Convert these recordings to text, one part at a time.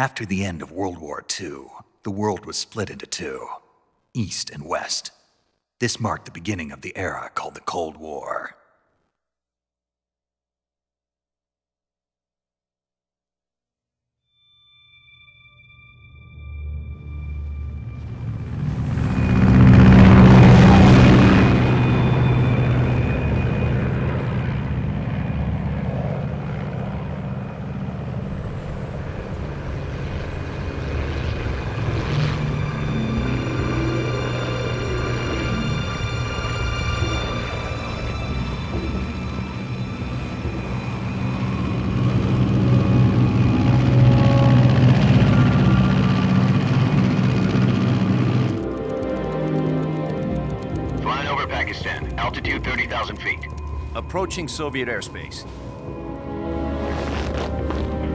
After the end of World War II, the world was split into two, East and West. This marked the beginning of the era called the Cold War. Altitude 30,000 feet. Approaching Soviet airspace.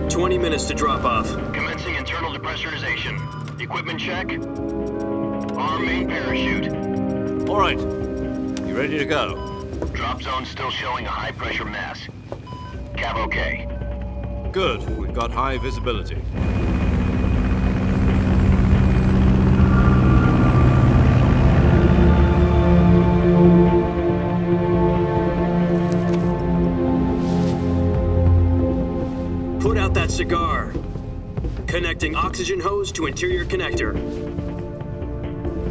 20 minutes to drop off. Commencing internal depressurization. Equipment check. Arm main parachute. All right. You ready to go? Drop zone still showing a high pressure mass. Cav okay. Good. We've got high visibility. Put out that cigar. Connecting oxygen hose to interior connector.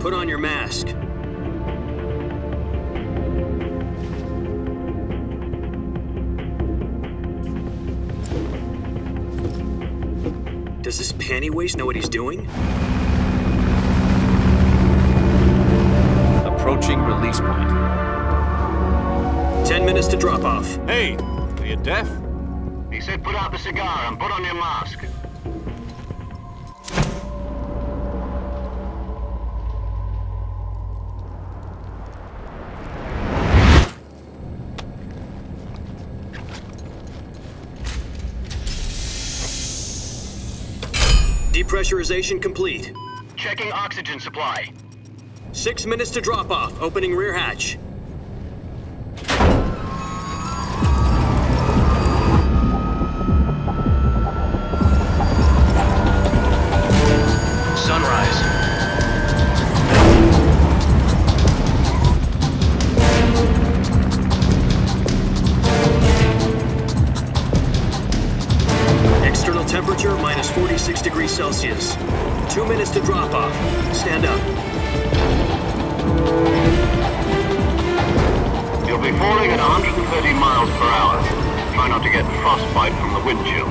Put on your mask. Does this panty waste know what he's doing? Approaching release point. 10 minutes to drop off. Hey, are you deaf? He said put out the cigar and put on your mask. Depressurization complete. Checking oxygen supply. 6 minutes to drop off. Opening rear hatch. Sunrise. External temperature minus 46 degrees Celsius. 2 minutes to drop off. Stand up. You'll be falling at 130 miles per hour. Try not to get frostbite from the wind chill.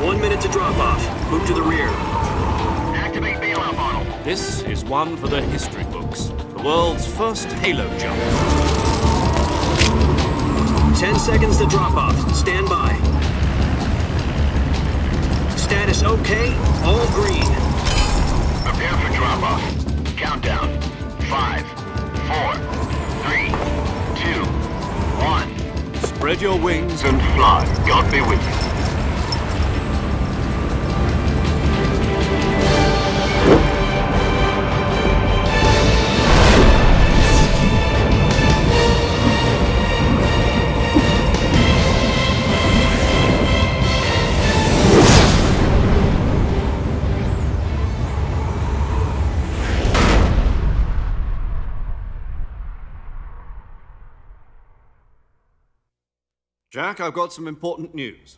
1 minute to drop off. Move to the rear. Activate bailout model. This is one for the history books. The world's first halo jump. 10 seconds to drop off. Stand by. Status okay. All green. Prepare for drop-off. Countdown. 5, 4, 3, 2, 1. Spread your wings And fly. God be with you. Jack, I've got some important news.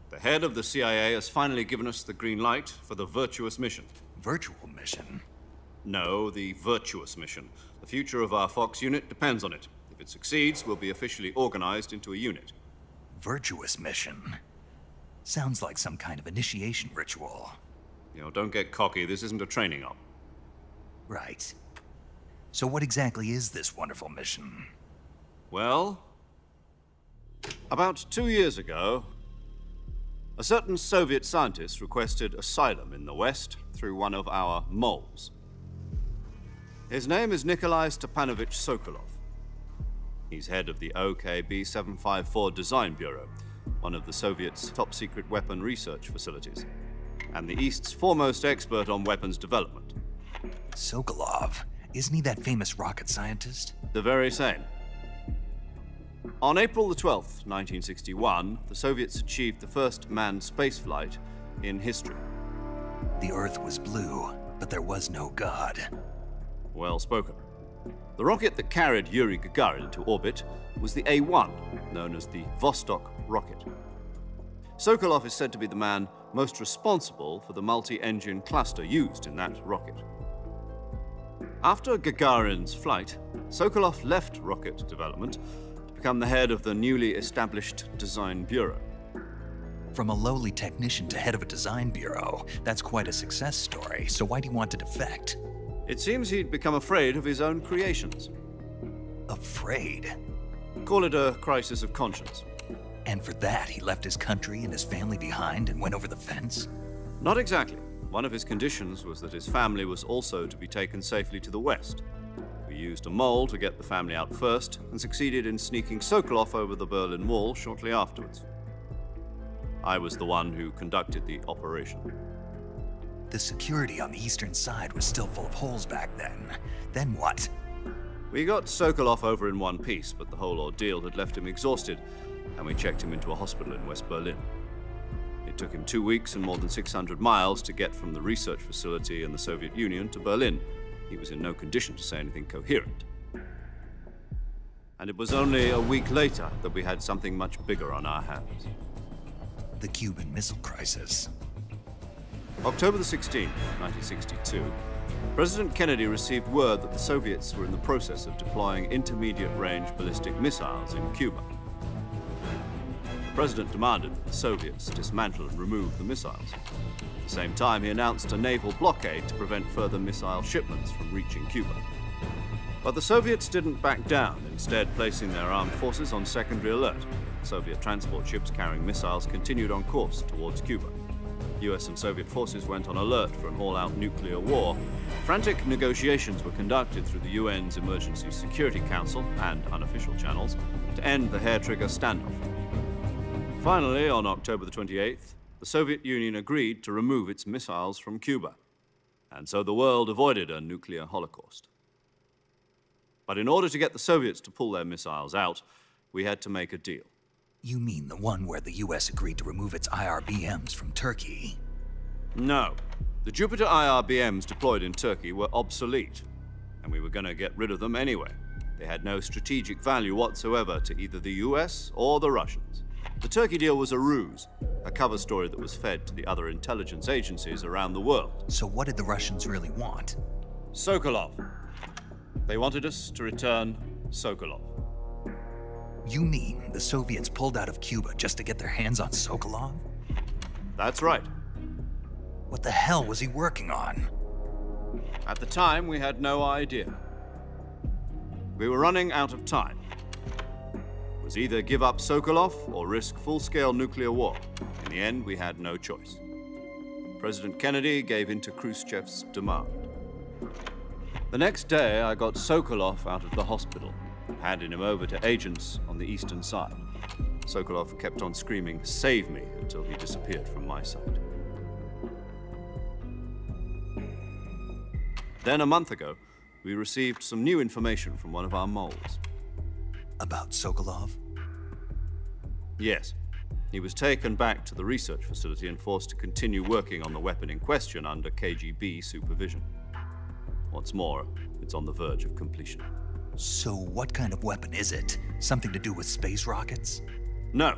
The head of the CIA has finally given us the green light for the Virtuous mission. Virtual mission? No, the Virtuous mission. The future of our Fox unit depends on it. If it succeeds, we'll be officially organized into a unit. Virtuous mission? Sounds like some kind of initiation ritual. You know, don't get cocky. This isn't a training op. Right. So what exactly is this wonderful mission? Well, about 2 years ago, a certain Soviet scientist requested asylum in the West through one of our moles. His name is Nikolai Stepanovich Sokolov. He's head of the OKB-754 Design Bureau, one of the Soviets' top-secret weapon research facilities, and the East's foremost expert on weapons development. Sokolov? Isn't he that famous rocket scientist? The very same. On April the 12th, 1961, the Soviets achieved the first manned spaceflight in history. The Earth was blue, but there was no God. Well spoken. The rocket that carried Yuri Gagarin into orbit was the A-1, known as the Vostok rocket. Sokolov is said to be the man most responsible for the multi-engine cluster used in that rocket. After Gagarin's flight, Sokolov left rocket development to become the head of the newly established Design Bureau. From a lowly technician to head of a design bureau, that's quite a success story, so why do you want to defect? It seems he'd become afraid of his own creations. Afraid? Call it a crisis of conscience. And for that, he left his country and his family behind and went over the fence? Not exactly. One of his conditions was that his family was also to be taken safely to the west. We used a mole to get the family out first and succeeded in sneaking Sokolov over the Berlin Wall shortly afterwards. I was the one who conducted the operation. The security on the eastern side was still full of holes back then. Then what? We got Sokolov over in one piece, but the whole ordeal had left him exhausted, and we checked him into a hospital in West Berlin. It took him 2 weeks and more than 600 miles to get from the research facility in the Soviet Union to Berlin. He was in no condition to say anything coherent. And it was only a week later that we had something much bigger on our hands. The Cuban Missile Crisis. October the 16th, 1962, President Kennedy received word that the Soviets were in the process of deploying intermediate-range ballistic missiles in Cuba. The President demanded that the Soviets dismantle and remove the missiles. At the same time, he announced a naval blockade to prevent further missile shipments from reaching Cuba. But the Soviets didn't back down, instead placing their armed forces on secondary alert. Soviet transport ships carrying missiles continued on course towards Cuba. US and Soviet forces went on alert for an all-out nuclear war. Frantic negotiations were conducted through the UN's Emergency Security Council and unofficial channels to end the hair-trigger standoff. Finally, on October the 28th, the Soviet Union agreed to remove its missiles from Cuba. And so the world avoided a nuclear holocaust. But in order to get the Soviets to pull their missiles out, we had to make a deal. You mean the one where the US agreed to remove its IRBMs from Turkey? No. The Jupiter IRBMs deployed in Turkey were obsolete, and we were going to get rid of them anyway. They had no strategic value whatsoever to either the US or the Russians. The Turkey deal was a ruse, a cover story that was fed to the other intelligence agencies around the world. So what did the Russians really want? Sokolov. They wanted us to return Sokolov. You mean the Soviets pulled out of Cuba just to get their hands on Sokolov? That's right. What the hell was he working on? At the time, we had no idea. We were running out of time. It was either give up Sokolov or risk full-scale nuclear war. In the end, we had no choice. President Kennedy gave in to Khrushchev's demand. The next day, I got Sokolov out of the hospital, handing him over to agents on the eastern side. Sokolov kept on screaming, "Save me," until he disappeared from my sight. Then a month ago, we received some new information from one of our moles. About Sokolov? Yes. He was taken back to the research facility and forced to continue working on the weapon in question under KGB supervision. What's more, it's on the verge of completion. So what kind of weapon is it? Something to do with space rockets? No,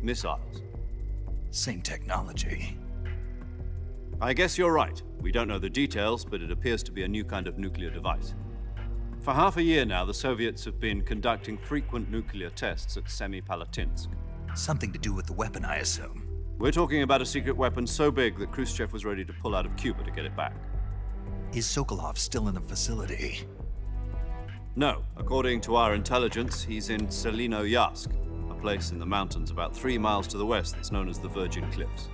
missiles. Same technology. I guess you're right. We don't know the details, but it appears to be a new kind of nuclear device. For half a year now, the Soviets have been conducting frequent nuclear tests at Semipalatinsk. Something to do with the weapon, I assume. We're talking about a secret weapon so big that Khrushchev was ready to pull out of Cuba to get it back. Is Sokolov still in the facility? No. According to our intelligence, he's in Selinoyarsk, a place in the mountains about 3 miles to the west that's known as the Virgin Cliffs.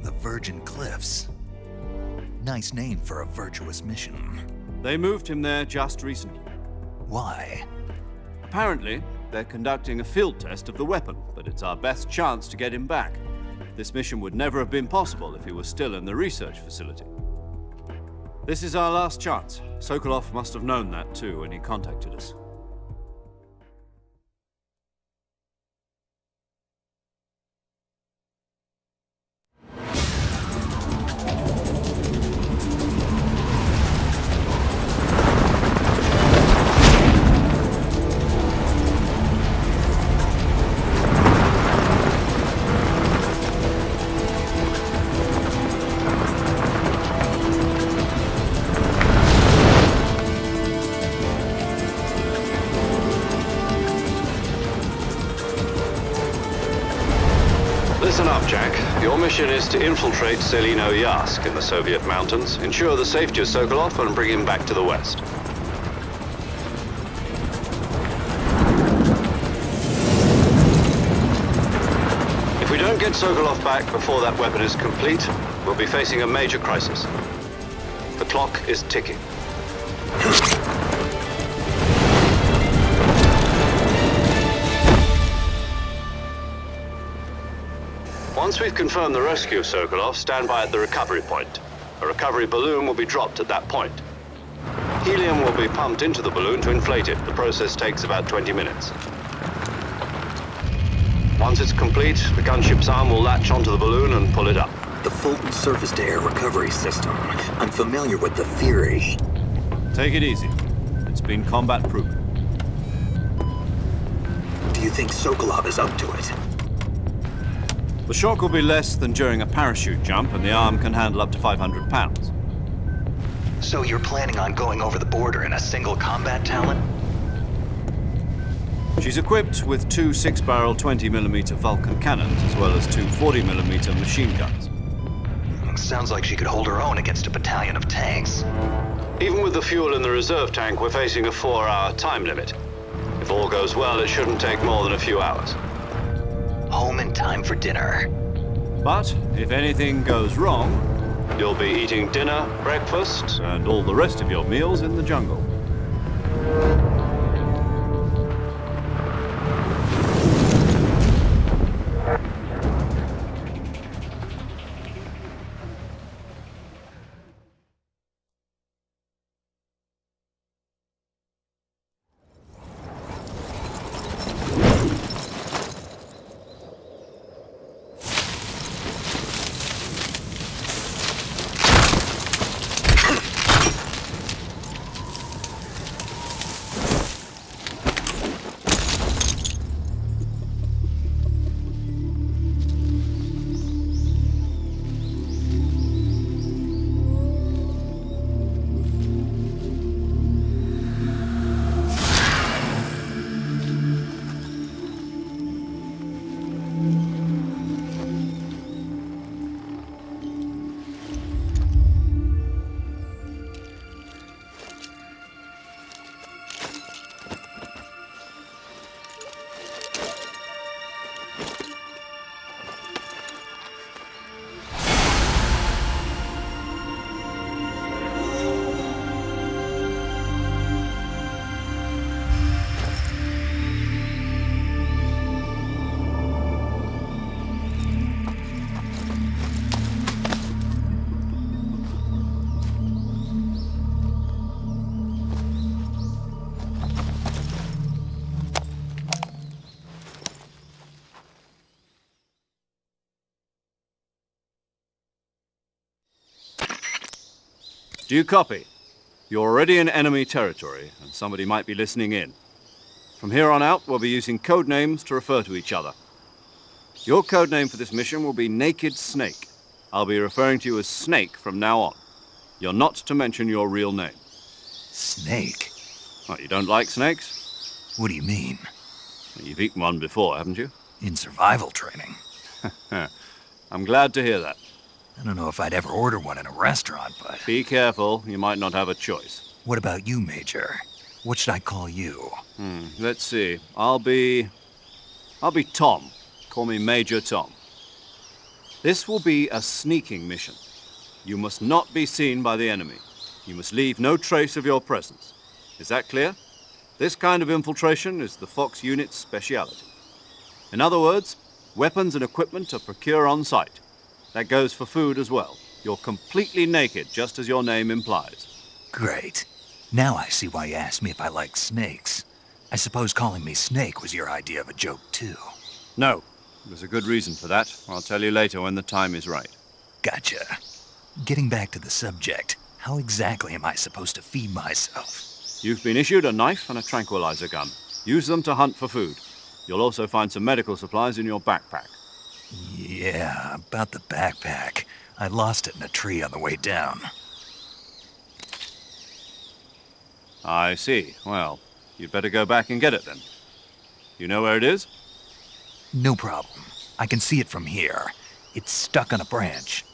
The Virgin Cliffs. Nice name for a virtuous mission. They moved him there just recently. Why? Apparently, they're conducting a field test of the weapon, but it's our best chance to get him back. This mission would never have been possible if he was still in the research facility. This is our last chance. Sokolov must have known that too when he contacted us. Listen up, Jack. Your mission is to infiltrate Selino Yask in the Soviet mountains, ensure the safety of Sokolov, and bring him back to the West. If we don't get Sokolov back before that weapon is complete, we'll be facing a major crisis. The clock is ticking. Once we've confirmed the rescue of Sokolov, stand by at the recovery point. A recovery balloon will be dropped at that point. Helium will be pumped into the balloon to inflate it. The process takes about 20 minutes. Once it's complete, the gunship's arm will latch onto the balloon and pull it up. The Fulton surface-to-air recovery system. I'm familiar with the theory. Take it easy. It's been combat-proven. Do you think Sokolov is up to it? The shock will be less than during a parachute jump, and the arm can handle up to 500 pounds. So you're planning on going over the border in a single combat Talon? She's equipped with two 6-barrel 20mm Vulcan cannons, as well as two 40mm machine guns. Sounds like she could hold her own against a battalion of tanks. Even with the fuel in the reserve tank, we're facing a 4-hour time limit. If all goes well, it shouldn't take more than a few hours. Home in time for dinner. But if anything goes wrong, you'll be eating dinner, breakfast, and all the rest of your meals in the jungle. Do you copy? You're already in enemy territory, and somebody might be listening in. From here on out, we'll be using code names to refer to each other. Your code name for this mission will be Naked Snake. I'll be referring to you as Snake from now on. You're not to mention your real name. Snake? Oh, you don't like snakes? What do you mean? You've eaten one before, haven't you? In survival training. I'm glad to hear that. I don't know if I'd ever order one in a restaurant, but... Be careful, you might not have a choice. What about you, Major? What should I call you? Let's see. I'll be Tom. Call me Major Tom. This will be a sneaking mission. You must not be seen by the enemy. You must leave no trace of your presence. Is that clear? This kind of infiltration is the Fox unit's speciality. In other words, weapons and equipment are procured on site. That goes for food as well. You're completely naked, just as your name implies. Great. Now I see why you asked me if I like snakes. I suppose calling me Snake was your idea of a joke, too. No. There's a good reason for that. I'll tell you later when the time is right. Gotcha. Getting back to the subject, how exactly am I supposed to feed myself? You've been issued a knife and a tranquilizer gun. Use them to hunt for food. You'll also find some medical supplies in your backpack. Yeah, about the backpack. I lost it in a tree on the way down. I see. Well, you'd better go back and get it then. You know where it is? No problem. I can see it from here. It's stuck on a branch.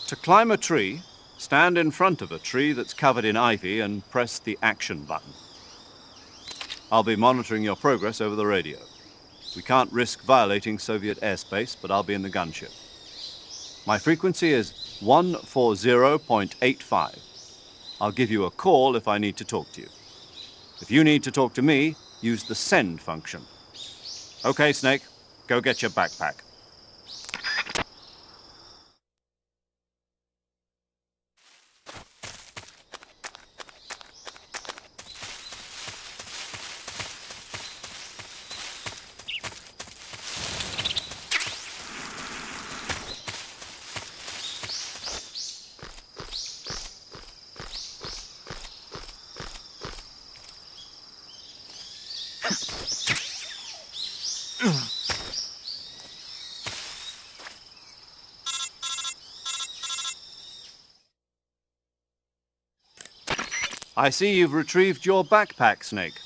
To climb a tree, stand in front of a tree that's covered in ivy and press the action button. I'll be monitoring your progress over the radio. We can't risk violating Soviet airspace, but I'll be in the gunship. My frequency is 140.85. I'll give you a call if I need to talk to you. If you need to talk to me, use the send function. Okay, Snake, go get your backpack. I see you've retrieved your backpack, Snake.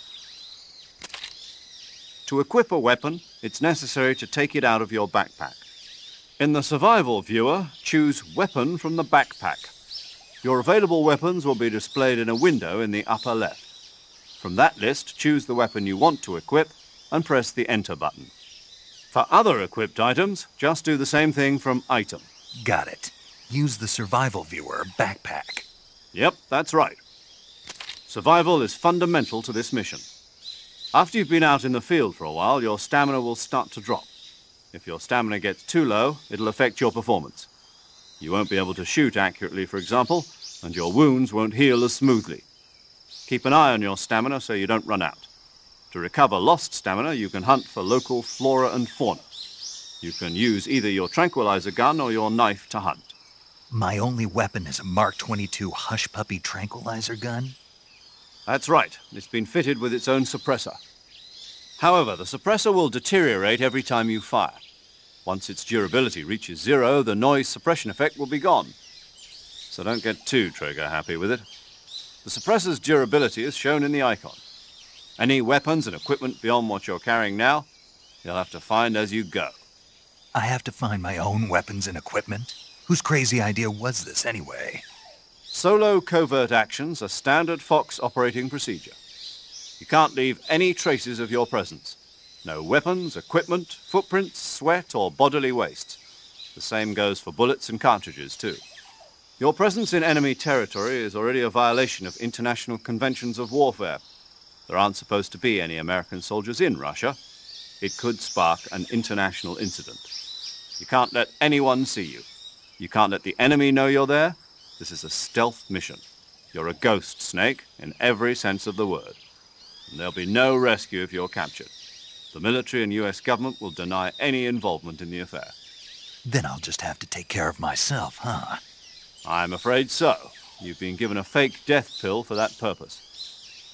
To equip a weapon, it's necessary to take it out of your backpack. In the survival viewer, choose Weapon from the backpack. Your available weapons will be displayed in a window in the upper left. From that list, choose the weapon you want to equip and press the Enter button. For other equipped items, just do the same thing from Item. Got it. Use the survival viewer backpack. Yep, that's right. Survival is fundamental to this mission. After you've been out in the field for a while, your stamina will start to drop. If your stamina gets too low, it'll affect your performance. You won't be able to shoot accurately, for example, and your wounds won't heal as smoothly. Keep an eye on your stamina so you don't run out. To recover lost stamina, you can hunt for local flora and fauna. You can use either your tranquilizer gun or your knife to hunt. My only weapon is a Mark 22 Hush Puppy tranquilizer gun? That's right. It's been fitted with its own suppressor. However, the suppressor will deteriorate every time you fire. Once its durability reaches 0, the noise suppression effect will be gone. So don't get too trigger-happy with it. The suppressor's durability is shown in the icon. Any weapons and equipment beyond what you're carrying now, you'll have to find as you go. I have to find my own weapons and equipment? Whose crazy idea was this anyway? Solo covert actions are standard Fox operating procedure. You can't leave any traces of your presence. No weapons, equipment, footprints, sweat, or bodily waste. The same goes for bullets and cartridges, too. Your presence in enemy territory is already a violation of international conventions of warfare. There aren't supposed to be any American soldiers in Russia. It could spark an international incident. You can't let anyone see you. You can't let the enemy know you're there. This is a stealth mission. You're a ghost, Snake, in every sense of the word. And there'll be no rescue if you're captured. The military and US government will deny any involvement in the affair. Then I'll just have to take care of myself, huh? I'm afraid so. You've been given a fake death pill for that purpose.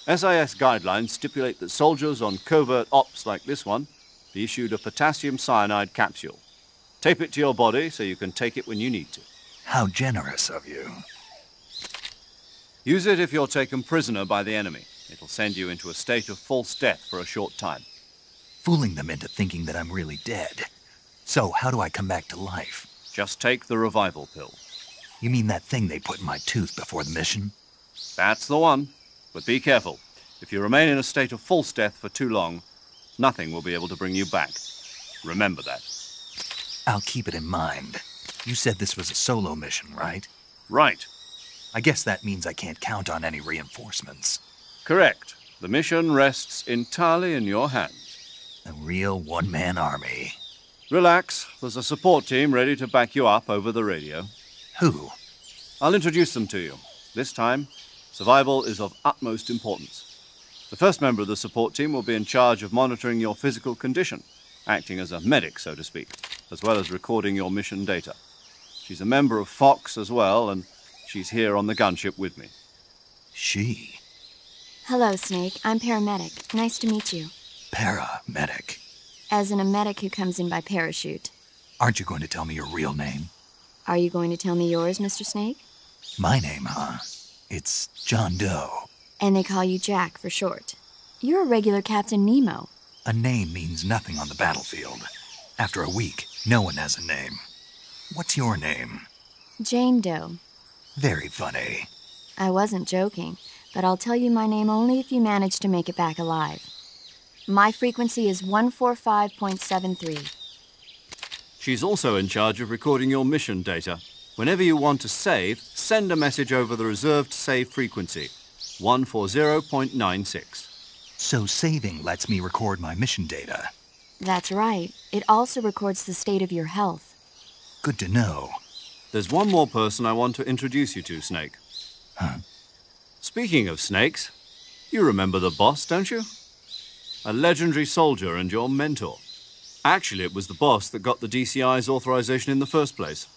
SIS guidelines stipulate that soldiers on covert ops like this one be issued a potassium cyanide capsule. Tape it to your body so you can take it when you need to. How generous of you. Use it if you're taken prisoner by the enemy. It'll send you into a state of false death for a short time. Fooling them into thinking that I'm really dead. So how do I come back to life? Just take the revival pill. You mean that thing they put in my tooth before the mission? That's the one. But be careful. If you remain in a state of false death for too long, nothing will be able to bring you back. Remember that. I'll keep it in mind. You said this was a solo mission, right? Right. I guess that means I can't count on any reinforcements. Correct. The mission rests entirely in your hands. A real one-man army. Relax. There's a support team ready to back you up over the radio. Who? I'll introduce them to you. This time, survival is of utmost importance. The first member of the support team will be in charge of monitoring your physical condition, acting as a medic, so to speak, as well as recording your mission data. She's a member of Fox as well, and she's here on the gunship with me. She? Hello, Snake. I'm paramedic. Nice to meet you. Paramedic? As in a medic who comes in by parachute. Aren't you going to tell me your real name? Are you going to tell me yours, Mr. Snake? My name, huh? It's John Doe. And they call you Jack for short. You're a regular Captain Nemo. A name means nothing on the battlefield. After a week, no one has a name. What's your name? Jane Doe. Very funny. I wasn't joking, but I'll tell you my name only if you manage to make it back alive. My frequency is 145.73. She's also in charge of recording your mission data. Whenever you want to save, send a message over the reserved save frequency, 140.96. So saving lets me record my mission data. That's right. It also records the state of your health. Good to know. There's one more person I want to introduce you to, Snake. Huh? Speaking of snakes, you remember the boss, don't you? A legendary soldier and your mentor. Actually, it was the boss that got the DCI's authorization in the first place.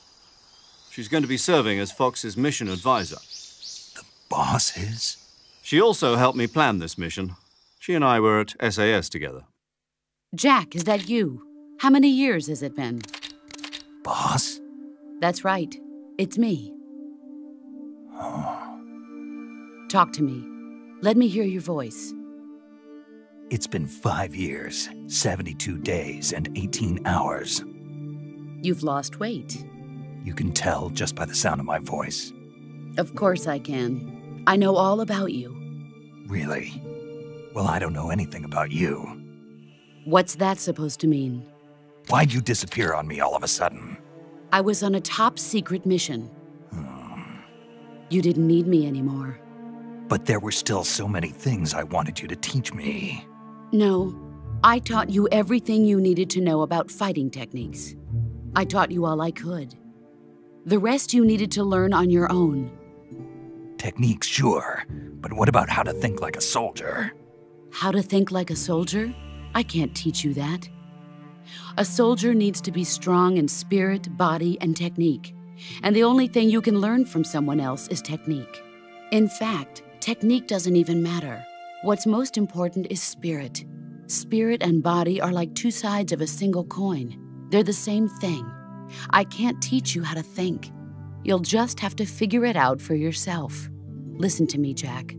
She's going to be serving as Fox's mission advisor. The boss is? She also helped me plan this mission. She and I were at SAS together. Jack, is that you? How many years has it been? Boss? That's right. It's me. Oh. Talk to me. Let me hear your voice. It's been 5 years, 72 days, and 18 hours. You've lost weight. You can tell just by the sound of my voice. Of course I can. I know all about you. Really? Well, I don't know anything about you. What's that supposed to mean? Why'd you disappear on me all of a sudden? I was on a top-secret mission. You didn't need me anymore. But there were still so many things I wanted you to teach me. No, I taught you everything you needed to know about fighting techniques. I taught you all I could. The rest you needed to learn on your own. Techniques, sure. But what about how to think like a soldier? How to think like a soldier? I can't teach you that. A soldier needs to be strong in spirit, body, and technique. And the only thing you can learn from someone else is technique. In fact, technique doesn't even matter. What's most important is spirit. Spirit and body are like two sides of a single coin. They're the same thing. I can't teach you how to think. You'll just have to figure it out for yourself. Listen to me, Jack.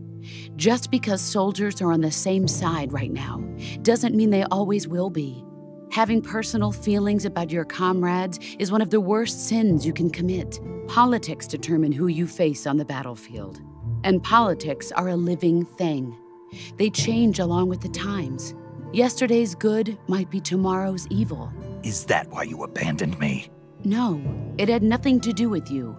Just because soldiers are on the same side right now doesn't mean they always will be. Having personal feelings about your comrades is one of the worst sins you can commit. Politics determine who you face on the battlefield. And politics are a living thing. They change along with the times. Yesterday's good might be tomorrow's evil. Is that why you abandoned me? No, it had nothing to do with you.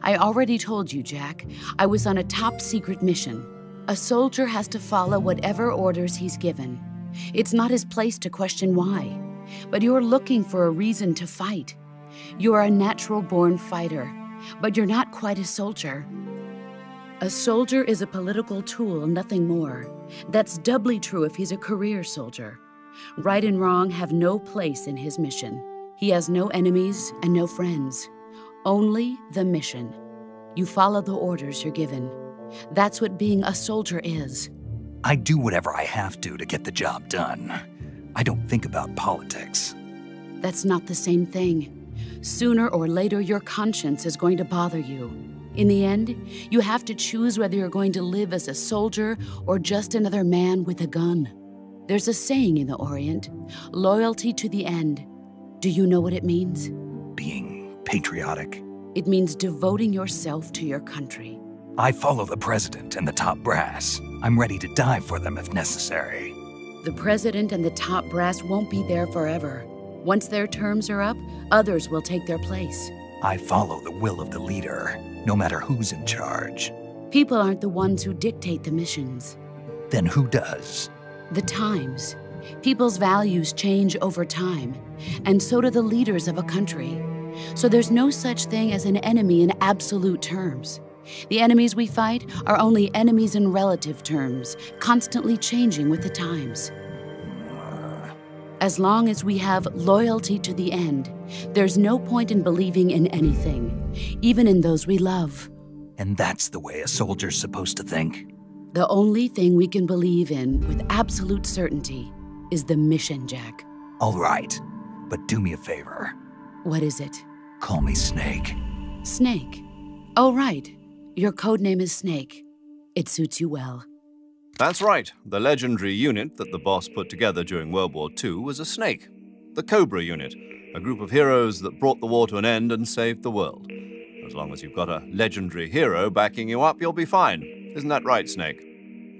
I already told you, Jack. I was on a top-secret mission. A soldier has to follow whatever orders he's given. It's not his place to question why. But you're looking for a reason to fight. You're a natural-born fighter, but you're not quite a soldier. A soldier is a political tool, nothing more. That's doubly true if he's a career soldier. Right and wrong have no place in his mission. He has no enemies and no friends. Only the mission. You follow the orders you're given. That's what being a soldier is. I do whatever I have to get the job done. I don't think about politics. That's not the same thing. Sooner or later, your conscience is going to bother you. In the end, you have to choose whether you're going to live as a soldier or just another man with a gun. There's a saying in the Orient, loyalty to the end. Do you know what it means? Being patriotic. It means devoting yourself to your country. I follow the president and the top brass. I'm ready to die for them if necessary. The president and the top brass won't be there forever. Once their terms are up, others will take their place. I follow the will of the leader, no matter who's in charge. People aren't the ones who dictate the missions. Then who does? The times. People's values change over time, and so do the leaders of a country. So there's no such thing as an enemy in absolute terms. The enemies we fight are only enemies in relative terms, constantly changing with the times. As long as we have loyalty to the end, there's no point in believing in anything, even in those we love. And that's the way a soldier's supposed to think? The only thing we can believe in with absolute certainty is the mission, Jack. All right, but do me a favor. What is it? Call me Snake. Snake. Oh, right. Your code name is Snake. It suits you well. That's right. The legendary unit that the boss put together during World War II was a snake. The Cobra unit, a group of heroes that brought the war to an end and saved the world. As long as you've got a legendary hero backing you up, you'll be fine. Isn't that right, Snake?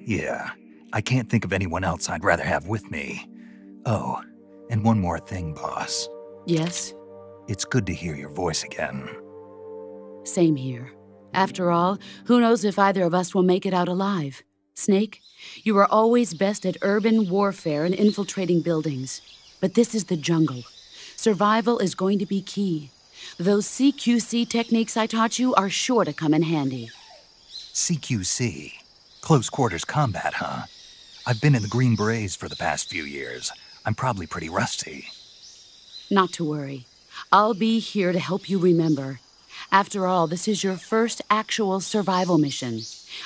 Yeah, I can't think of anyone else I'd rather have with me. Oh, and one more thing, boss. Yes? It's good to hear your voice again. Same here. After all, who knows if either of us will make it out alive? Snake, you are always best at urban warfare and infiltrating buildings. But this is the jungle. Survival is going to be key. Those CQC techniques I taught you are sure to come in handy. CQC? Close quarters combat, huh? I've been in the Green Berets for the past few years. I'm probably pretty rusty. Not to worry. I'll be here to help you remember. After all, this is your first actual survival mission.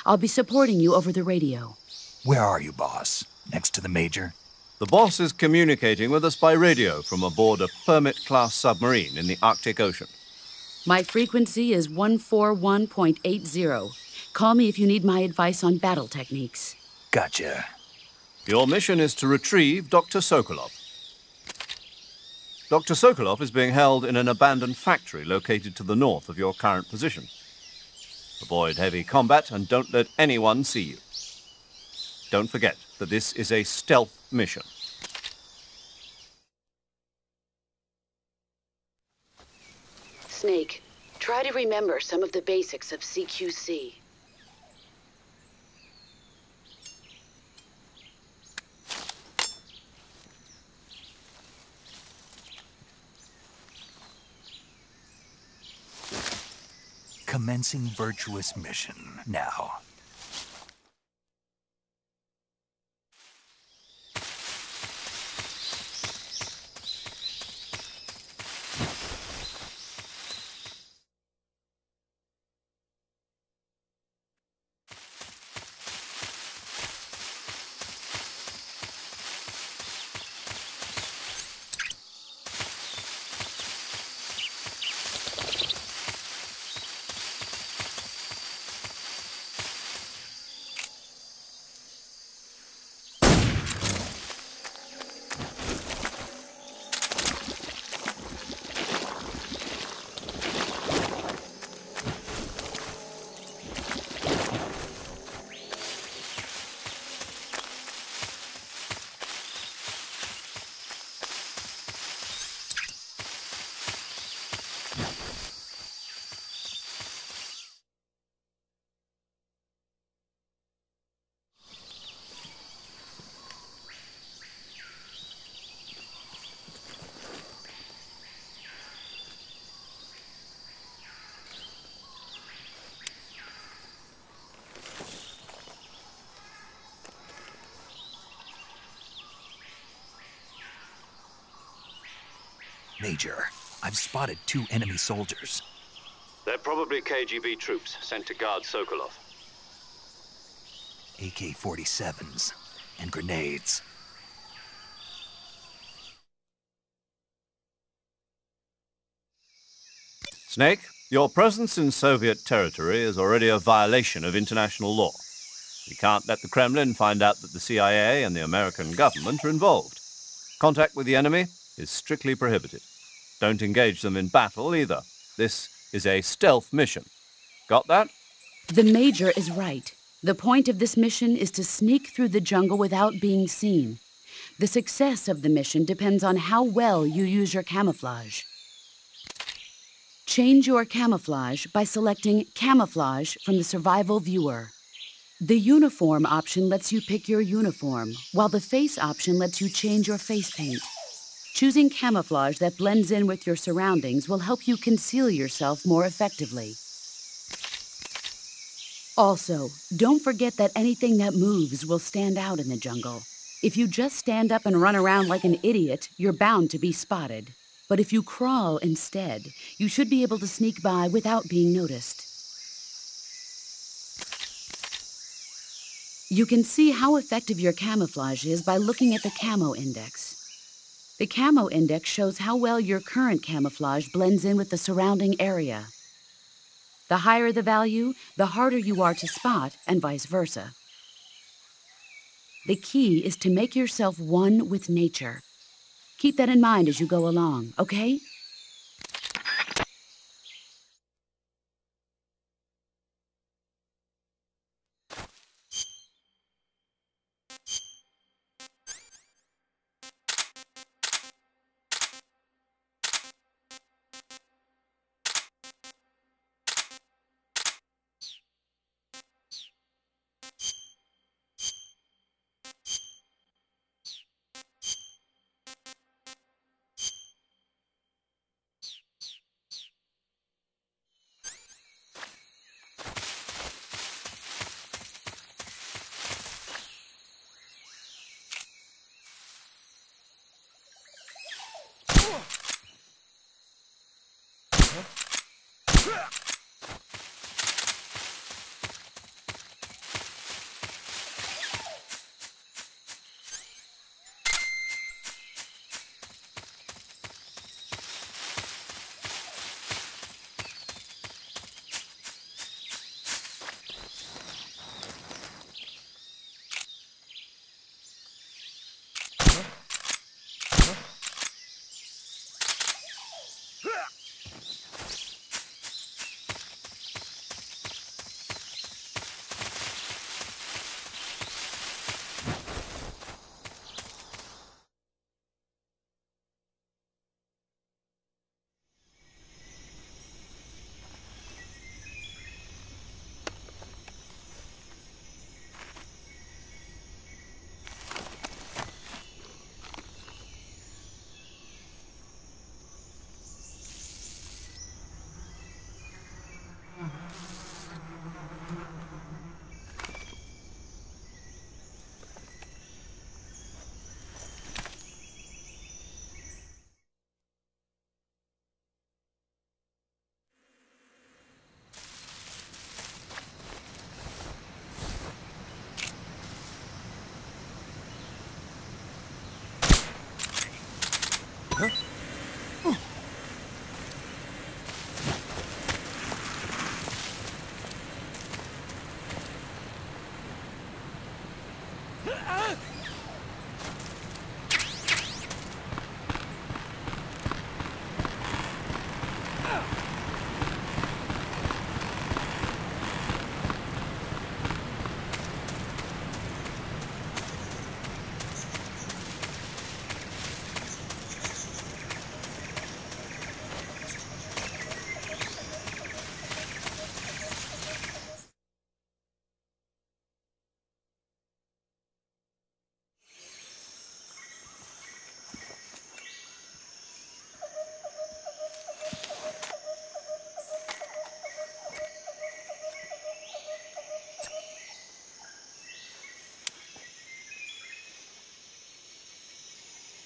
I'll be supporting you over the radio. Where are you, boss? Next to the Major? The boss is communicating with us by radio from aboard a Permit-class submarine in the Arctic Ocean. My frequency is 141.80. Call me if you need my advice on battle techniques. Gotcha. Your mission is to retrieve Dr. Sokolov. Dr. Sokolov is being held in an abandoned factory located to the north of your current position. Avoid heavy combat and don't let anyone see you. Don't forget that this is a stealth mission. Snake, try to remember some of the basics of CQC. Commencing Virtuous mission now. Major, I've spotted 2 enemy soldiers. They're probably KGB troops sent to guard Sokolov. AK-47s and grenades. Snake, your presence in Soviet territory is already a violation of international law. You can't let the Kremlin find out that the CIA and the American government are involved. Contact with the enemy is strictly prohibited. Don't engage them in battle either. This is a stealth mission. Got that? The Major is right. The point of this mission is to sneak through the jungle without being seen. The success of the mission depends on how well you use your camouflage. Change your camouflage by selecting Camouflage from the Survival Viewer. The Uniform option lets you pick your uniform, while the Face option lets you change your face paint. Choosing camouflage that blends in with your surroundings will help you conceal yourself more effectively. Also, don't forget that anything that moves will stand out in the jungle. If you just stand up and run around like an idiot, you're bound to be spotted. But if you crawl instead, you should be able to sneak by without being noticed. You can see how effective your camouflage is by looking at the Camo Index. The Camo Index shows how well your current camouflage blends in with the surrounding area. The higher the value, the harder you are to spot, and vice versa. The key is to make yourself one with nature. Keep that in mind as you go along, okay?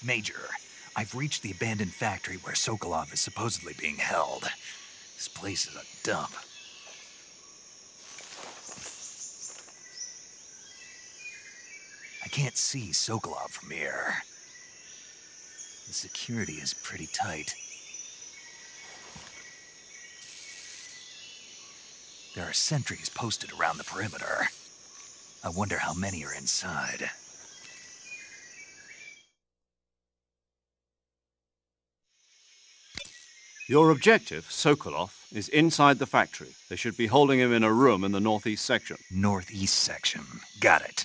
Major, I've reached the abandoned factory where Sokolov is supposedly being held. This place is a dump. I can't see Sokolov from here. The security is pretty tight. There are sentries posted around the perimeter. I wonder how many are inside. Your objective, Sokolov, is inside the factory. They should be holding him in a room in the northeast section. Northeast section. Got it.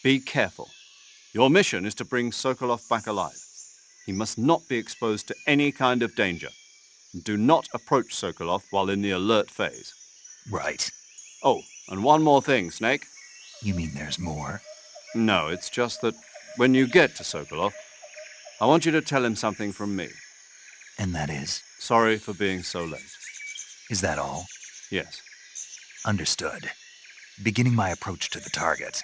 Be careful. Your mission is to bring Sokolov back alive. He must not be exposed to any kind of danger. Do not approach Sokolov while in the alert phase. Right. Oh, and one more thing, Snake. You mean there's more? No, it's just that when you get to Sokolov, I want you to tell him something from me. And that is? Sorry for being so late. Is that all? Yes. Understood. Beginning my approach to the target.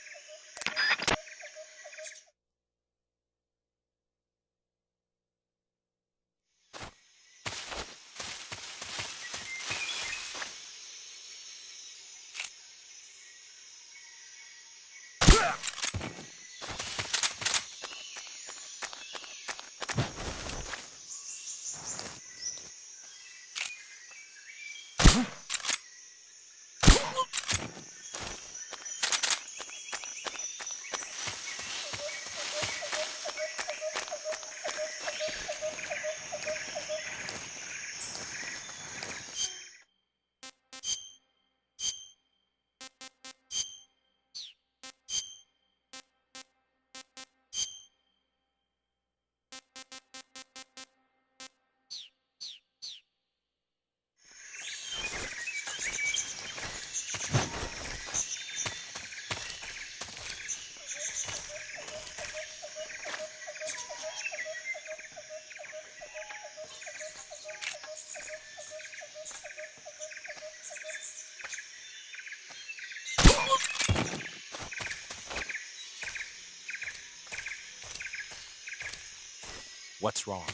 What's wrong?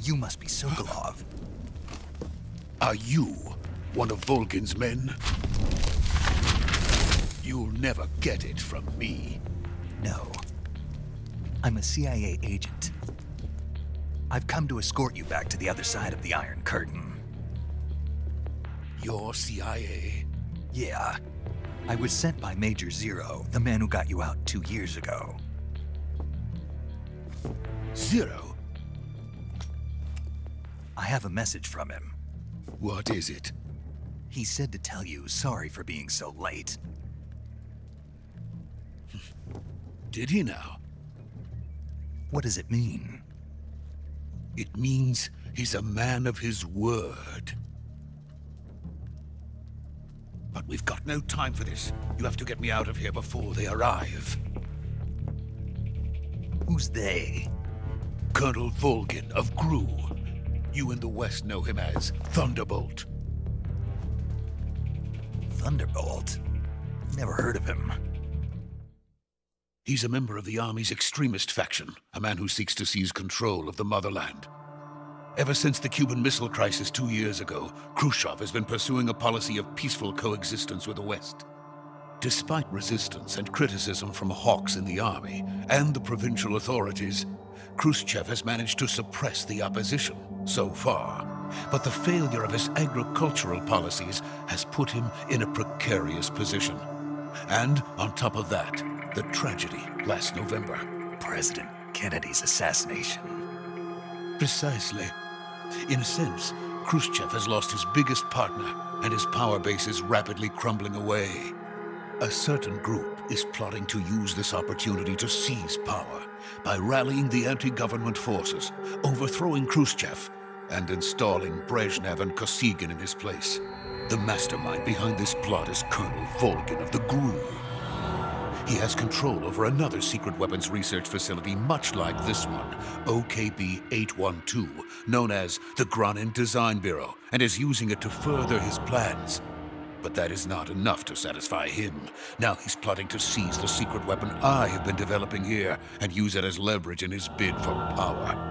You must be Sokolov. Are you one of Volgin's men? You'll never get it from me. No. I'm a CIA agent. I've come to escort you back to the other side of the Iron Curtain. You're CIA? Yeah. I was sent by Major Zero, the man who got you out 2 years ago. Zero? I have a message from him. What is it? He said to tell you sorry for being so late. Did he now? What does it mean? It means he's a man of his word. But we've got no time for this. You have to get me out of here before they arrive. Who's they? Colonel Volgin of GRU. You in the West know him as Thunderbolt. Thunderbolt? Never heard of him. He's a member of the Army's extremist faction, a man who seeks to seize control of the motherland. Ever since the Cuban Missile Crisis 2 years ago, Khrushchev has been pursuing a policy of peaceful coexistence with the West. Despite resistance and criticism from hawks in the Army and the provincial authorities, Khrushchev has managed to suppress the opposition so far. But the failure of his agricultural policies has put him in a precarious position. And on top of that, the tragedy last November. President Kennedy's assassination. Precisely. In a sense, Khrushchev has lost his biggest partner, and his power base is rapidly crumbling away. A certain group is plotting to use this opportunity to seize power by rallying the anti-government forces, overthrowing Khrushchev, and installing Brezhnev and Kosygin in his place. The mastermind behind this plot is Colonel Volgin of the GRU. He has control over another secret weapons research facility much like this one, OKB-812, known as the Granin Design Bureau, and is using it to further his plans. But that is not enough to satisfy him. Now he's plotting to seize the secret weapon I have been developing here and use it as leverage in his bid for power.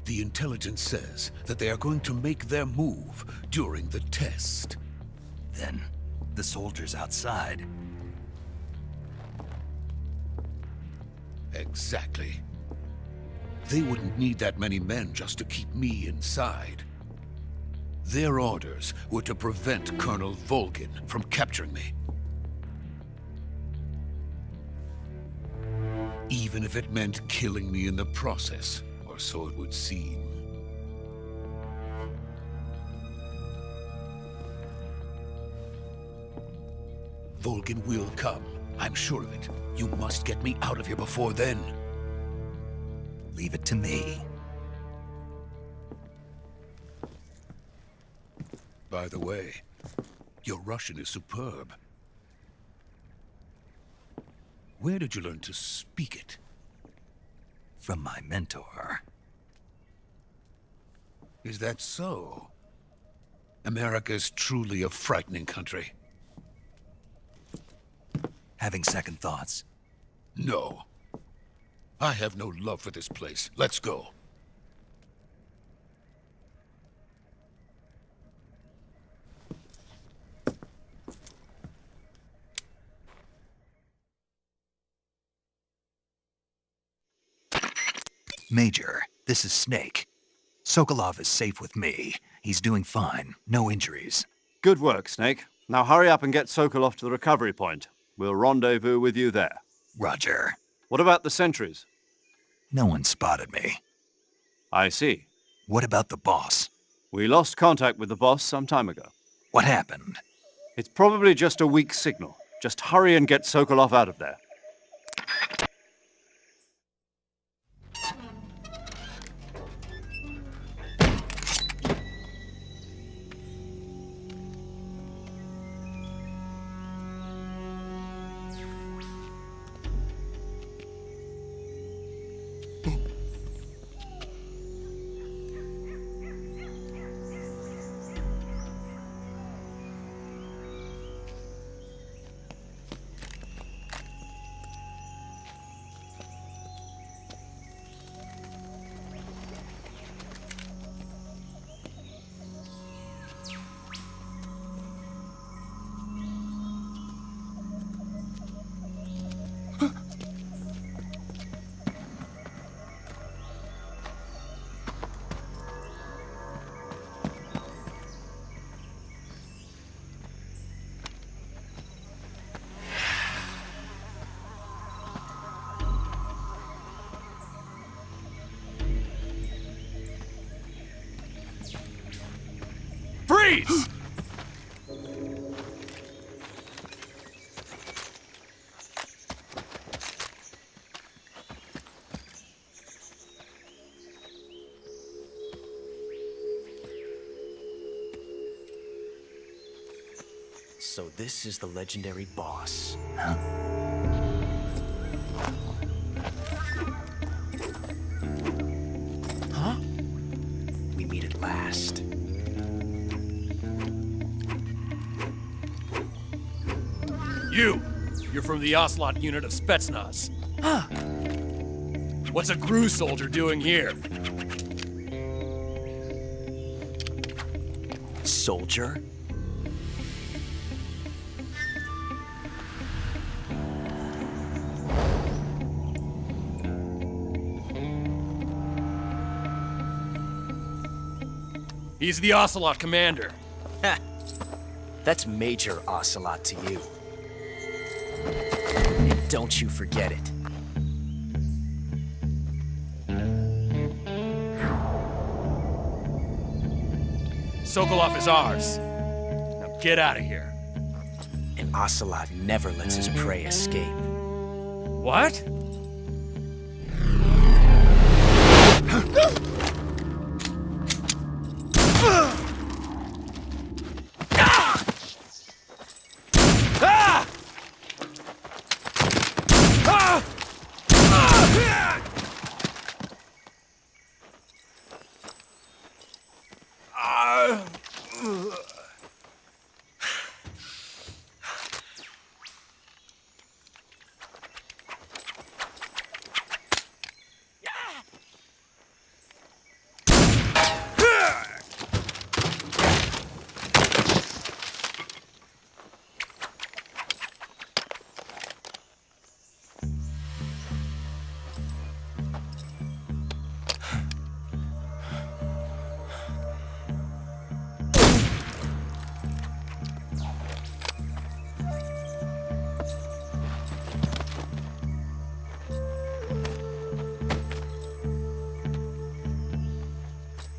The intelligence says that they are going to make their move during the test. Then, the soldiers outside. Exactly. They wouldn't need that many men just to keep me inside. Their orders were to prevent Colonel Volgin from capturing me. Even if it meant killing me in the process, or so it would seem. Volgin will come. I'm sure of it. You must get me out of here before then. Leave it to me. By the way, your Russian is superb. Where did you learn to speak it? From my mentor. Is that so? America is truly a frightening country. Having second thoughts? No. I have no love for this place. Let's go. Major, this is Snake. Sokolov is safe with me. He's doing fine. No injuries. Good work, Snake. Now hurry up and get Sokolov to the recovery point. We'll rendezvous with you there. Roger. What about the sentries? No one spotted me. I see. What about the boss? We lost contact with the boss some time ago. What happened? It's probably just a weak signal. Just hurry and get Sokolov out of there. Freeze! So this is the legendary boss. Huh? Huh? We meet at last. You're from the Ocelot unit of Spetsnaz. Huh. What's a GRU soldier doing here? Soldier? He's the Ocelot commander. Ha! That's Major Ocelot to you. And don't you forget it. Sokolov is ours. Now get out of here. And Ocelot never lets his prey escape. What?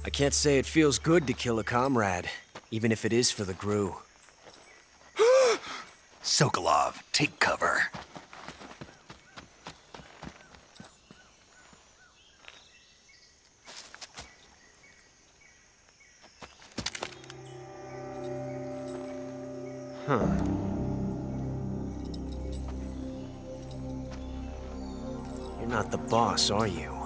I can't say it feels good to kill a comrade, even if it is for the GRU. Sokolov, take cover. Huh. You're not the boss, are you?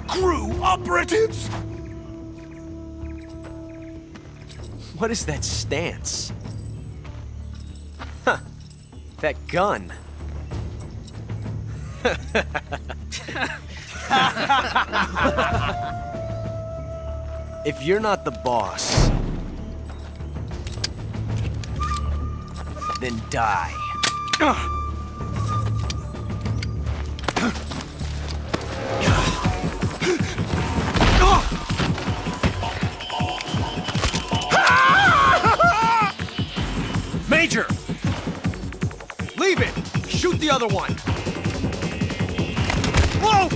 Crew operatives! What is that stance? Huh. That gun. If you're not the boss, then die. Major! Leave it! Shoot the other one! Whoa!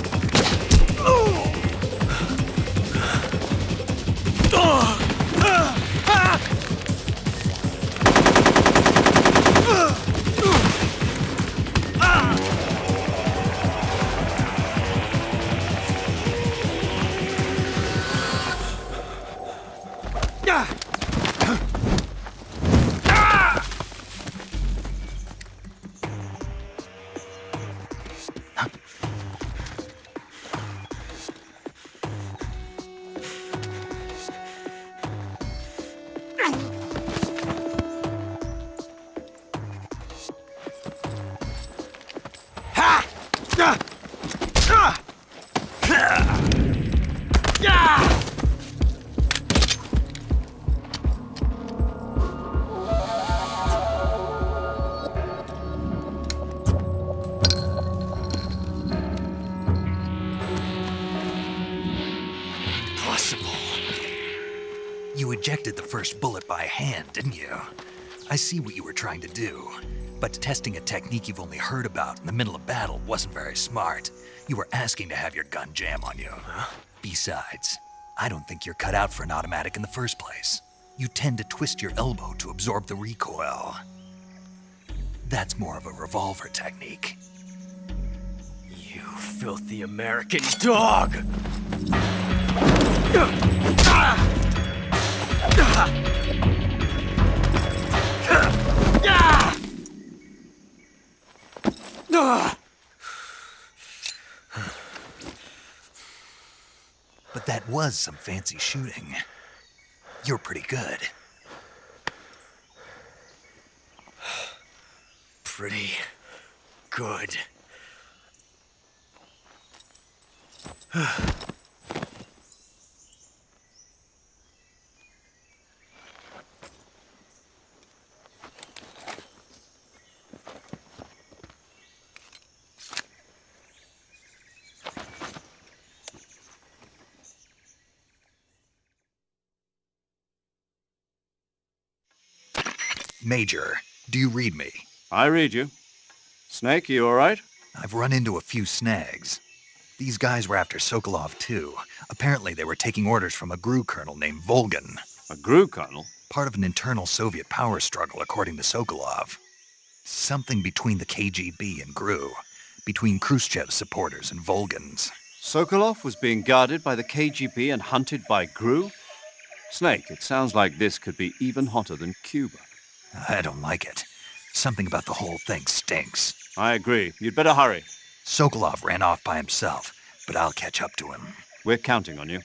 You ejected the first bullet by hand, didn't you? I see what you were trying to do. But testing a technique you've only heard about in the middle of battle wasn't very smart. You were asking to have your gun jam on you. Huh? Besides, I don't think you're cut out for an automatic in the first place. You tend to twist your elbow to absorb the recoil. That's more of a revolver technique. You filthy American dog! But that was some fancy shooting. You're pretty good. Pretty good. Major, do you read me? I read you. Snake, you all right? I've run into a few snags. These guys were after Sokolov too. Apparently they were taking orders from a GRU colonel named Volgan. A GRU colonel? Part of an internal Soviet power struggle, according to Sokolov. Something between the KGB and GRU. Between Khrushchev's supporters and Volgan's. Sokolov was being guarded by the KGB and hunted by GRU? Snake, it sounds like this could be even hotter than Cuba. I don't like it. Something about the whole thing stinks. I agree. You'd better hurry. Sokolov ran off by himself, but I'll catch up to him. We're counting on you.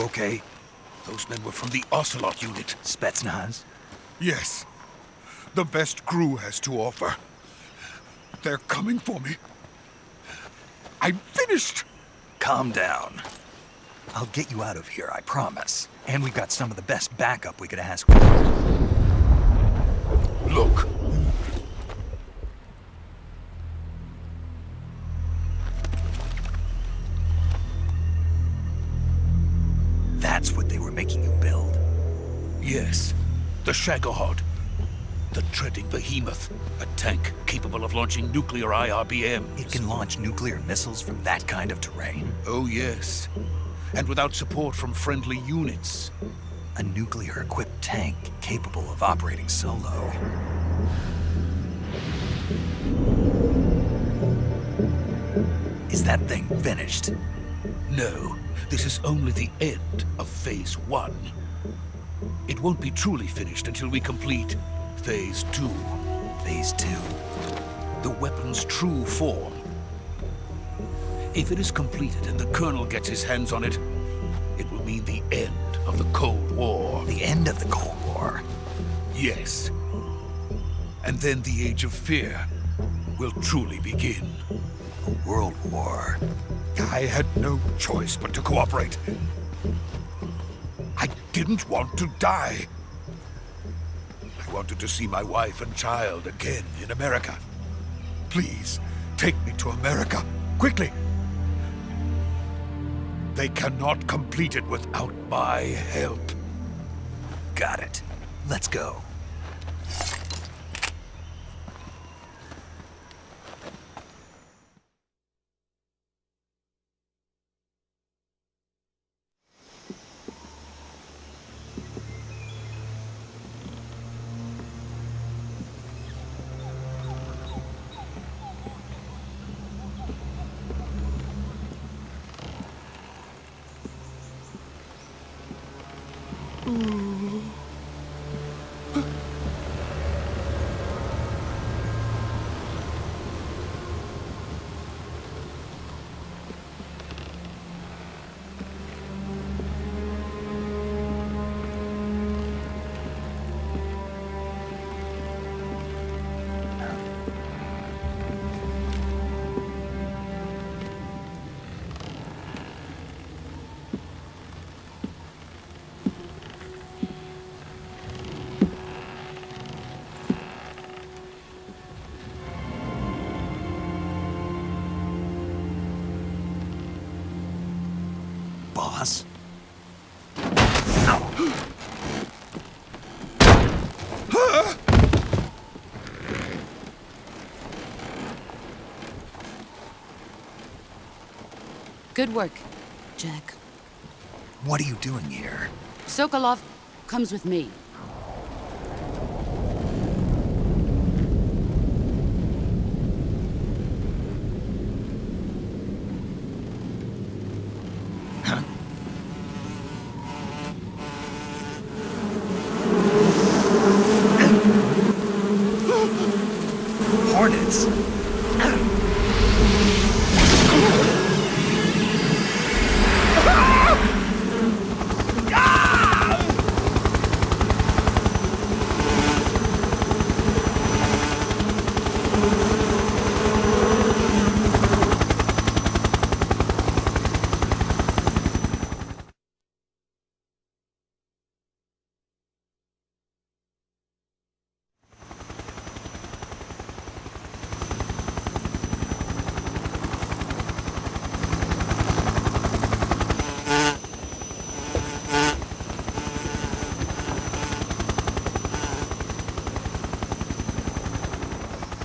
You okay? Those men were from the Ocelot unit. Spetsnaz? Yes. The best crew has to offer. They're coming for me. I'm finished! Calm down. I'll get you out of here, I promise. And we've got some of the best backup we could ask for. Look. That's what they were making you build? Yes. The Shagohod. The treading behemoth. A tank capable of launching nuclear IRBMs. It can launch nuclear missiles from that kind of terrain? Oh, yes. And without support from friendly units. A nuclear-equipped tank capable of operating solo. Is that thing finished? No. This is only the end of Phase 1. It won't be truly finished until we complete Phase 2. Phase 2? The weapon's true form. If it is completed and the Colonel gets his hands on it, it will mean the end of the Cold War. The end of the Cold War? Yes. And then the Age of Fear will truly begin. A world war? I had no choice but to cooperate. I didn't want to die. I wanted to see my wife and child again in America. Please, take me to America, quickly. They cannot complete it without my help. Got it. Let's go. Boss? Good work, Jack. What are you doing here? Sokolov comes with me. Hornets?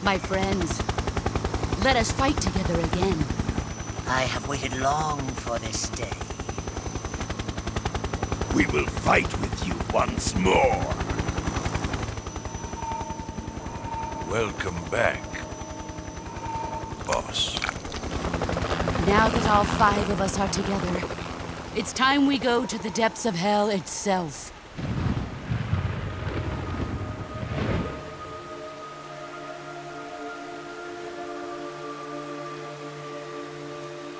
My friends, let us fight together again. I have waited long for this day. We will fight with you once more. Welcome back, boss. Now that all 5 of us are together, it's time we go to the depths of hell itself.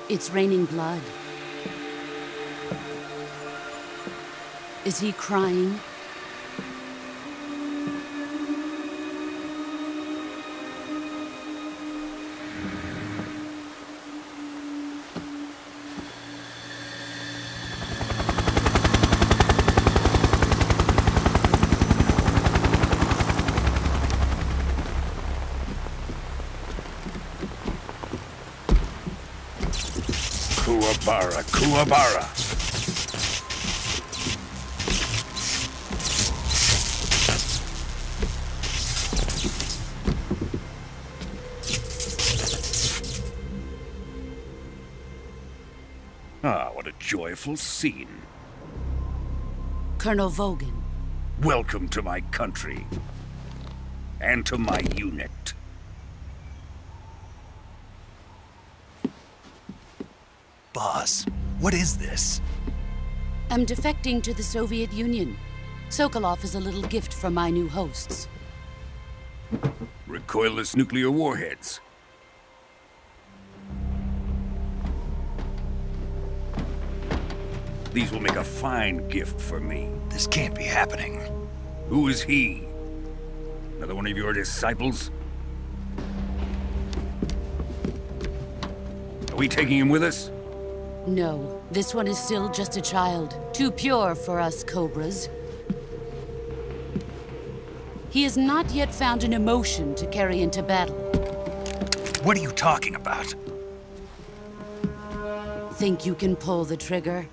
It's raining blood. Is he crying? Kuwabara, Kuwabara. Ah, what a joyful scene. Colonel Vogan. Welcome to my country. And to my unit. Boss, what is this? I'm defecting to the Soviet Union. Sokolov is a little gift from my new hosts. Recoilless nuclear warheads. These will make a fine gift for me. This can't be happening. Who is he? Another one of your disciples? Are we taking him with us? No, this one is still just a child. Too pure for us Cobras. He has not yet found an emotion to carry into battle. What are you talking about? Think you can pull the trigger?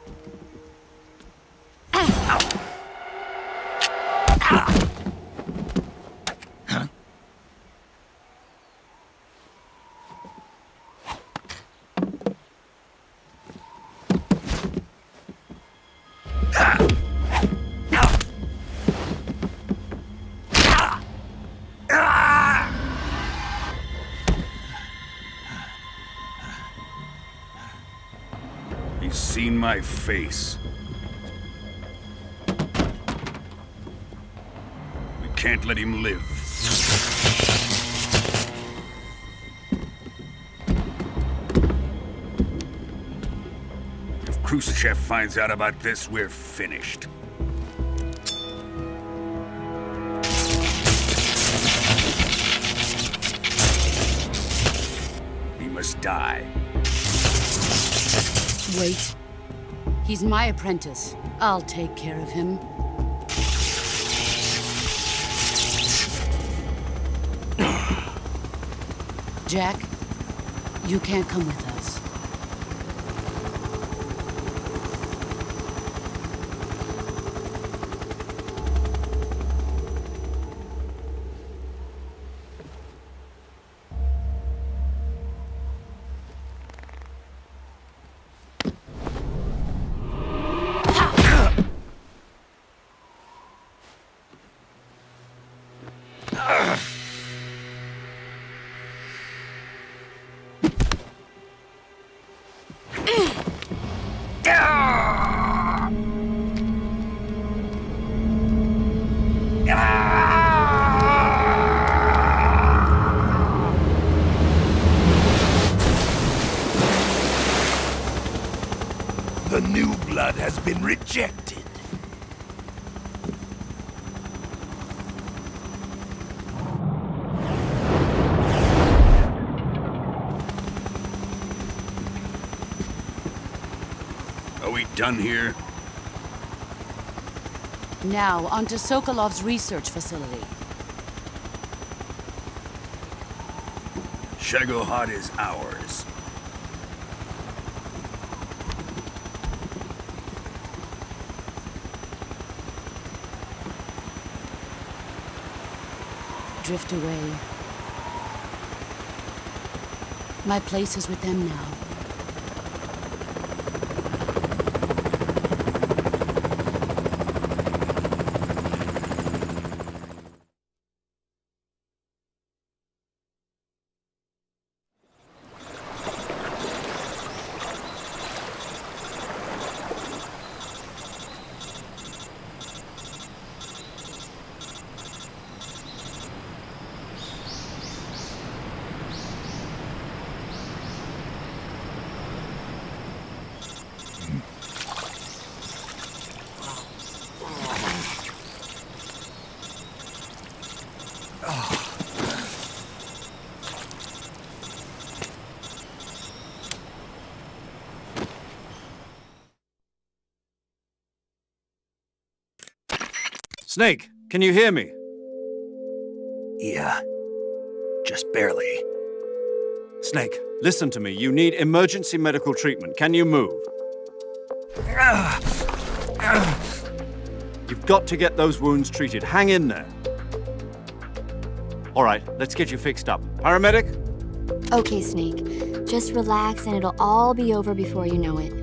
He's seen my face. We can't let him live. If Khrushchev finds out about this, we're finished. He must die. Wait. He's my apprentice. I'll take care of him. Jack, you can't come with us. The new blood has been rejected. Are we done here? Now, onto Sokolov's research facility. Shagohod is ours. Drift away. My place is with them now. Snake, can you hear me? Yeah, just barely. Snake, listen to me. You need emergency medical treatment. Can you move? You've got to get those wounds treated. Hang in there. All right, let's get you fixed up. Paramedic? Okay, Snake. Just relax and it'll all be over before you know it.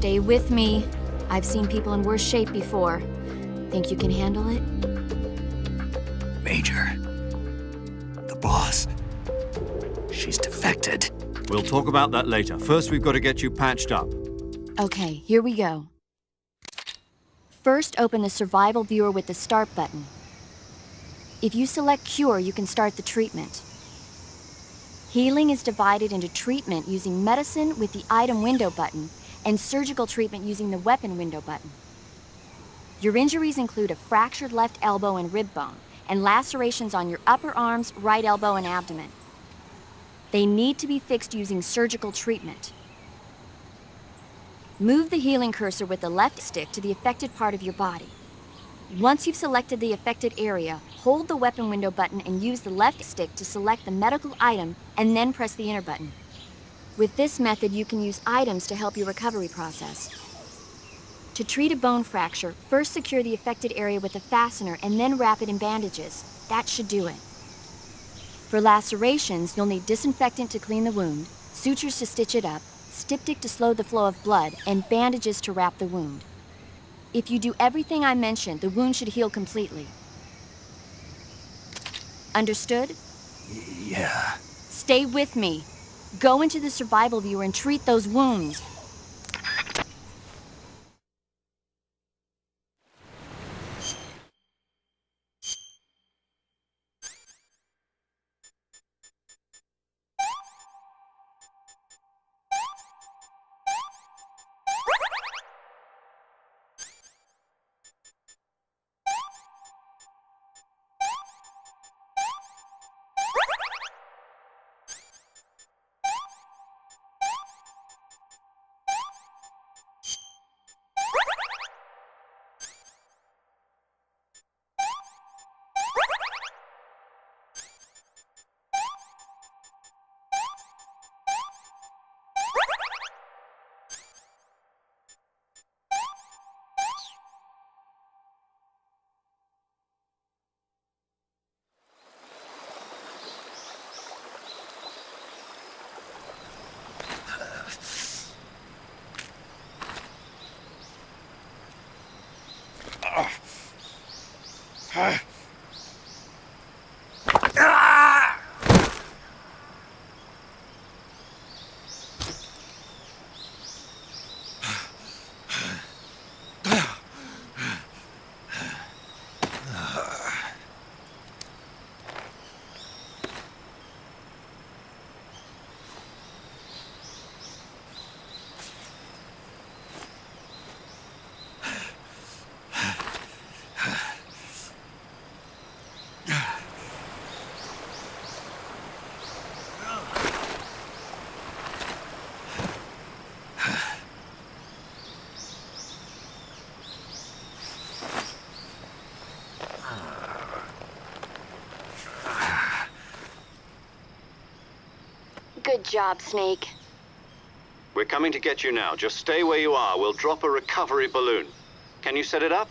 Stay with me. I've seen people in worse shape before. Think you can handle it? Major, the boss, she's defected. We'll talk about that later. First, we've got to get you patched up. Okay, here we go. First, open the survival viewer with the start button. If you select cure, you can start the treatment. Healing is divided into treatment using medicine with the item window button and surgical treatment using the weapon window button. Your injuries include a fractured left elbow and rib bone, and lacerations on your upper arms, right elbow, and abdomen. They need to be fixed using surgical treatment. Move the healing cursor with the left stick to the affected part of your body. Once you've selected the affected area, hold the weapon window button and use the left stick to select the medical item, and then press the enter button. With this method, you can use items to help your recovery process. To treat a bone fracture, first secure the affected area with a fastener and then wrap it in bandages. That should do it. For lacerations, you'll need disinfectant to clean the wound, sutures to stitch it up, styptic to slow the flow of blood, and bandages to wrap the wound. If you do everything I mentioned, the wound should heal completely. Understood? Yeah. Stay with me. Go into the survival viewer and treat those wounds. Good job, Snake. We're coming to get you now. Just stay where you are. We'll drop a recovery balloon. Can you set it up?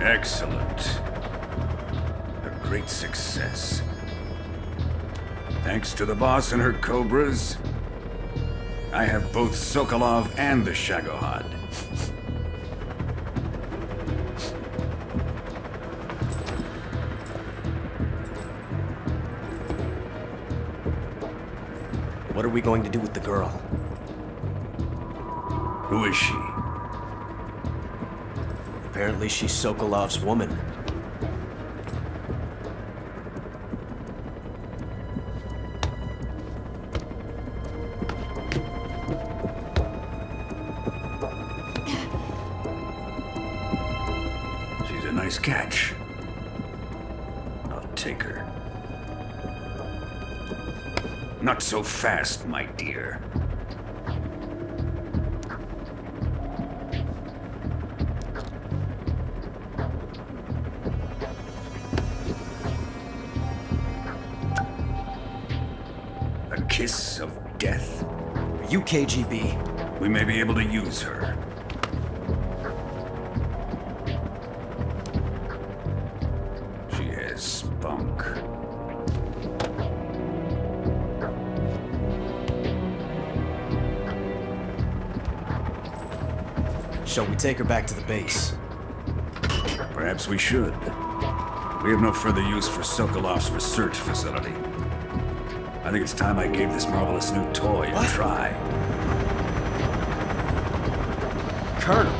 Excellent. A great success. Thanks to the boss and her cobras, I have both Sokolov and the Shagohod. What are we going to do with the girl? Who is she? Apparently she's Sokolov's woman. She's a nice catch. I'll take her. Not so fast, my dear. A kiss of death? Are you KGB? We may be able to use her. She has spunk. Shall we take her back to the base? Perhaps we should. We have no further use for Sokolov's research facility. I think it's time I gave this marvelous new toy a try. Colonel,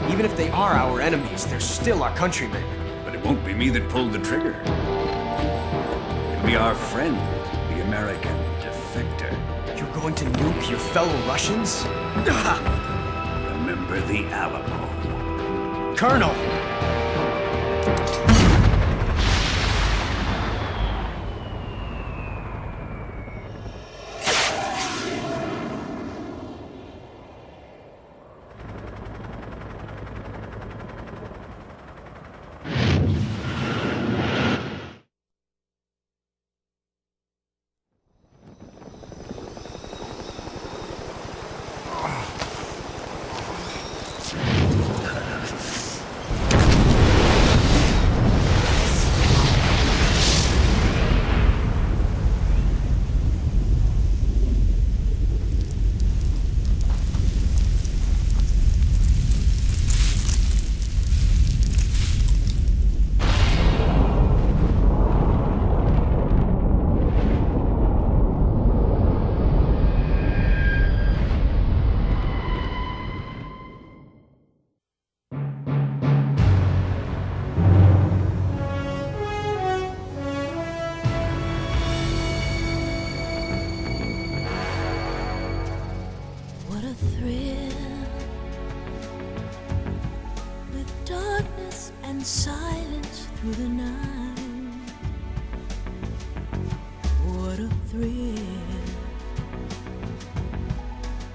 even if they are our enemies, they're still our countrymen. But it won't be me that pulled the trigger. It'll be our friend, the American defector. You're going to nuke your fellow Russians? Remember the Alamo. Colonel! Silence through the night. What a thrill.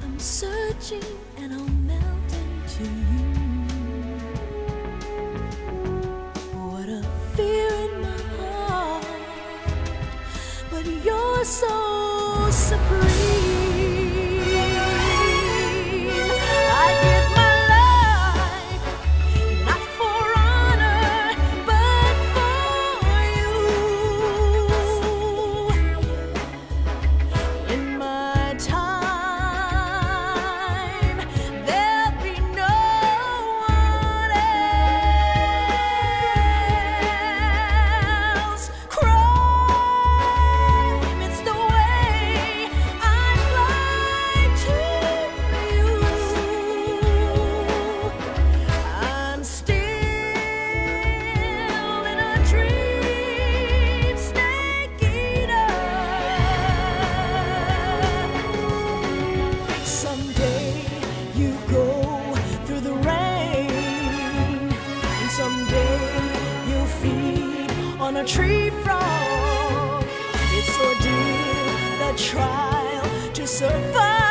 I'm searching and I'll melt into you. What a fear in my heart, but you're so supreme. On a tree frog, it's ordeal, the trial to survive.